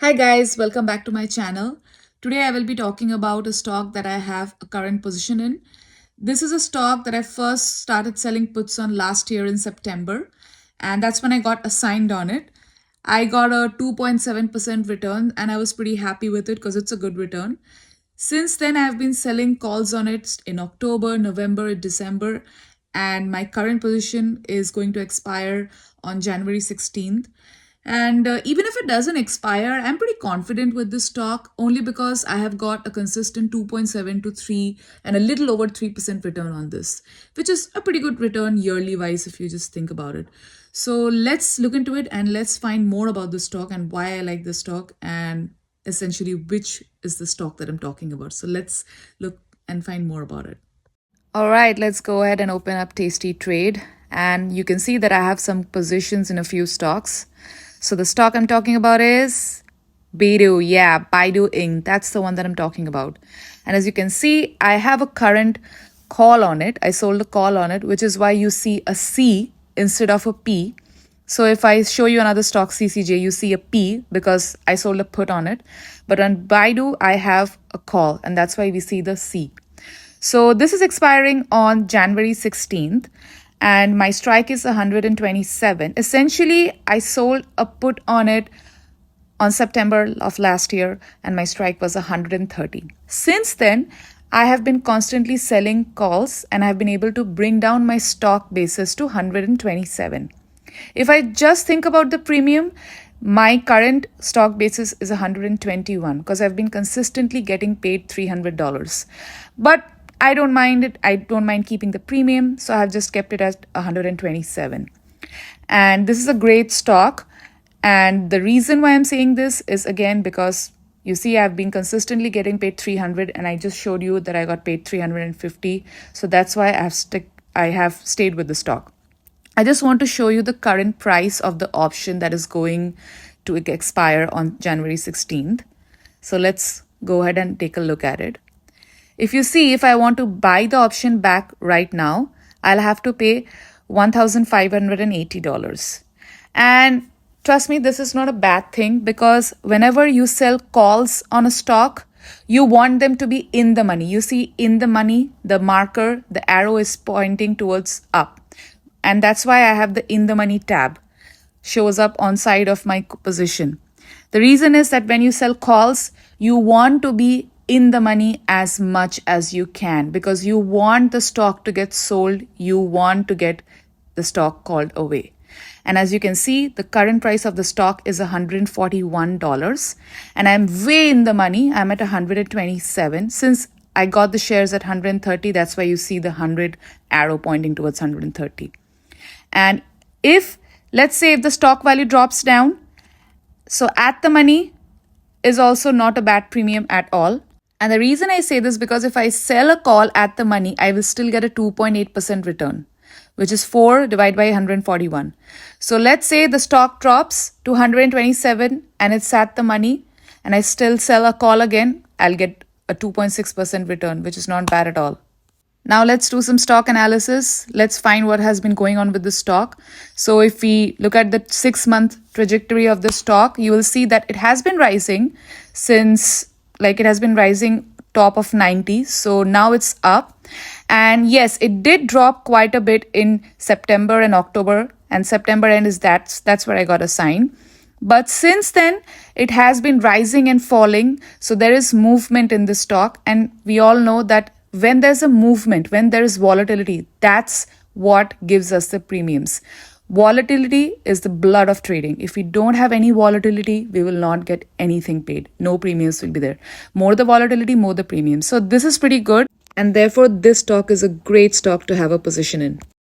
Hi guys, welcome back to my channel. Today I will be talking about a stock that I have a current position in. This is a stock that I first started selling puts on last year in September, and that's when I got assigned on it. I got a 2.7% return and I was pretty happy with it because it's a good return. Since then, I've been selling calls on it in October, November, December, and my current position is going to expire on January 16th. And even if it doesn't expire, I'm pretty confident with this stock only because I have got a consistent 2.7 to 3 and a little over 3% return on this, which is a pretty good return yearly wise if you just think about it. So let's look into it and let's find more about this stock and why I like this stock and essentially which is the stock that I'm talking about. So let's look and find more about it. All right, let's go ahead and open up Tasty Trade. And you can see that I have some positions in a few stocks. So the stock I'm talking about is BIDU. Yeah, BIDU Inc. That's the one that I'm talking about. And as you can see, I have a current call on it. I sold a call on it, which is why you see a C instead of a P. So if I show you another stock, CCJ, you see a P because I sold a put on it. But on BIDU, I have a call, and that's why we see the C. So this is expiring on January 16th, and my strike is 127. Essentially, I sold a put on it on September of last year, and my strike was 130. Since then, I have been constantly selling calls, and I have been able to bring down my stock basis to 127. If I just think about the premium, my current stock basis is 121 because I've been consistently getting paid $300. But I don't mind it. I don't mind keeping the premium, so I've just kept it at 127. And this is a great stock. And the reason why I'm saying this is again because you see I've been consistently getting paid 300 and I just showed you that I got paid 350. So that's why I have stayed with the stock. I just want to show you the current price of the option that is going to expire on January 16th. So let's go ahead and take a look at it. If you see, if I want to buy the option back right now, I'll have to pay $1,580. And trust me, this is not a bad thing because whenever you sell calls on a stock, you want them to be in the money. You see in the money, the marker, the arrow is pointing towards up. And that's why I have the in the money tab shows up on side of my position. The reason is that when you sell calls, you want to be in the money as much as you can because you want the stock to get sold. You want to get the stock called away. And as you can see, the current price of the stock is $141 and I'm way in the money. I'm at 127. Since I got the shares at 130, that's why you see the 100 arrow pointing towards 130. And if, let's say, if the stock value drops down, so at the money is also not a bad premium at all. And the reason I say this because if I sell a call at the money, I will still get a 2.8% return, which is 4 divided by 141. So let's say the stock drops to 127 and it's at the money and I still sell a call again, I'll get a 2.6% return, which is not bad at all. Now let's do some stock analysis. Let's find what has been going on with the stock. So if we look at the 6-month trajectory of the stock, you will see that it has been rising since it has been rising top of 90. So now it's up. And yes, it did drop quite a bit in September and October. And September end is that's where I got a sign. But since then, it has been rising and falling. So there is movement in the stock. And we all know that when there's a movement, when there is volatility, that's what gives us the premiums. Volatility is the blood of trading. If we don't have any volatility, we will not get anything paid. No premiums will be there. More the volatility, more the premium. So this is pretty good. And therefore, this stock is a great stock to have a position in.